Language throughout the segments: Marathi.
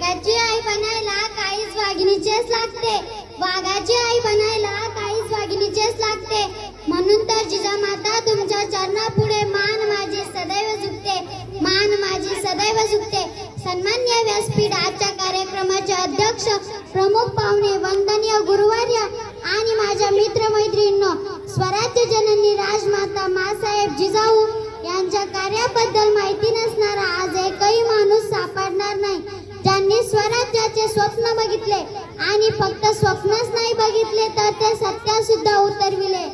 वाघाची आई बनायला काहीच वाघिणीचेच लागते, वाघाची आई बनायला काहीच वाघिणीचेच लागते. म्हणून तर जिजामाता तुमच्या चरणापुढे मान माझी सदैव झुकते, मान माझी सदैव झुकते. सन्मान्य व्यासपीठ आजच्या कार्यक्रमाचे अध्यक्ष, प्रमुख पाहुणे, वंदनीय गुरुवर्य आणि माझ्या मित्रमैत्रिणींनो, स्वराज्य जननी राजमाता मासाहेब जिजाऊ यांच्या कार्याबद्दल माहिती नसणारा आज एकही माणूस सापडणार नाही, ज्यांनी स्वराज्याचे स्वप्न बघितले आणि फक्त स्वप्नच नाही बघितले तर ते सत्य सुद्धा उतरविले.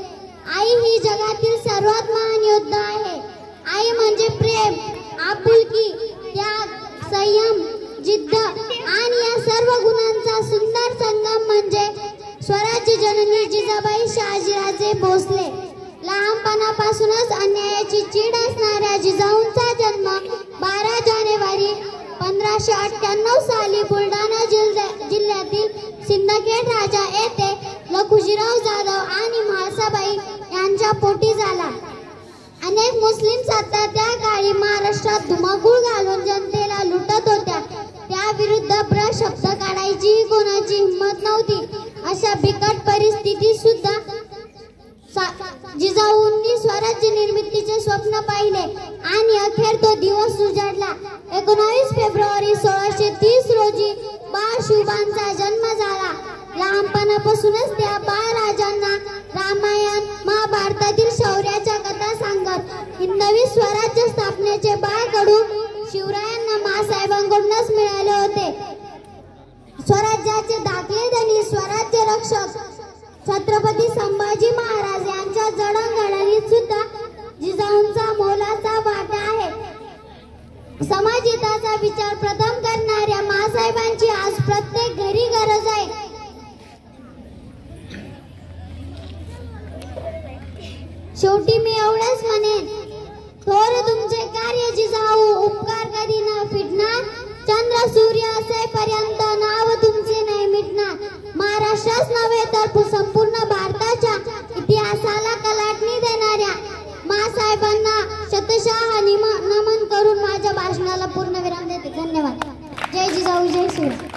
आई ही जगातील सर्वात महान योद्धा आहे. आई म्हणजे प्रेम, आपुलकी, त्याग, संयम, जिद्द आणि या सर्व गुणांचा सुंदर संगम म्हणजे स्वराज्य जननी जिजाबाई शहाजीराजे भोसले. लहानपणापासूनच अन्यायाची चीड असणाऱ्या जिजाऊंचा जन्म 12 जानेवारी 1598 साली बुलढाणा जिल्ह्यातील सिंदखेड राजा येथे लखुजीराव जाधव आणि म्हाळसाबाई यांच्या पोटी झाला. अनेक मुस्लिम सत्ता त्या काळी महाराष्ट्रात धुमाकूळ घालून जनतेला लुटत होत्या. त्याविरुद्ध शब्द काढायची कोणाची हिंमत नव्हती. अशा बिकट परिस्थितीत सुद्धा जिजाऊंनी स्वराज्य निर्मितीचे स्वप्न पाहिले आणि अखेर तो दिवस उजाडला. 19 फेब्रुवारी 1630 रोजी बाळ शिवबांचा जन्म झाला. लहानपणापासूनच त्या बाळराजांना रामायण महाभारतातील शौर्याच्या कथा सांगत हिंदवी स्वराज्य स्थापनेचे बाळकडू शिवरायांना मासाहेबांकडूनच मिळाले होते. स्वराज्याचे दाखले धनी स्वराज्य रक्षक छत्रपती संभाजी महाराज यांच्या जडणघडणीत सुद्धा जिजाऊंचा मोलाचा वाटा आहे. समाजहिताचा विचार प्रथम करणाऱ्या मासाहेबांची आज प्रत्येक घरी गरज आहे. शेवटी मी एवढंच म्हणेन, थोर तुमचे कार्य जिजाऊ, उपकार कधी न फिटणार. चंद्र सूर्य असेपर्यंत नाव तुमचे नाही मिटणार. महाराष्ट्राच नव्हे तर संपूर्ण भारताच्या इतिहासाला कलाटणी देणाऱ्या मासाहेबांना शतशः नमन करून माझ्या भाषणाला पूर्ण विराम देते. धन्यवाद. जय जिजाऊ, जय शिवराय.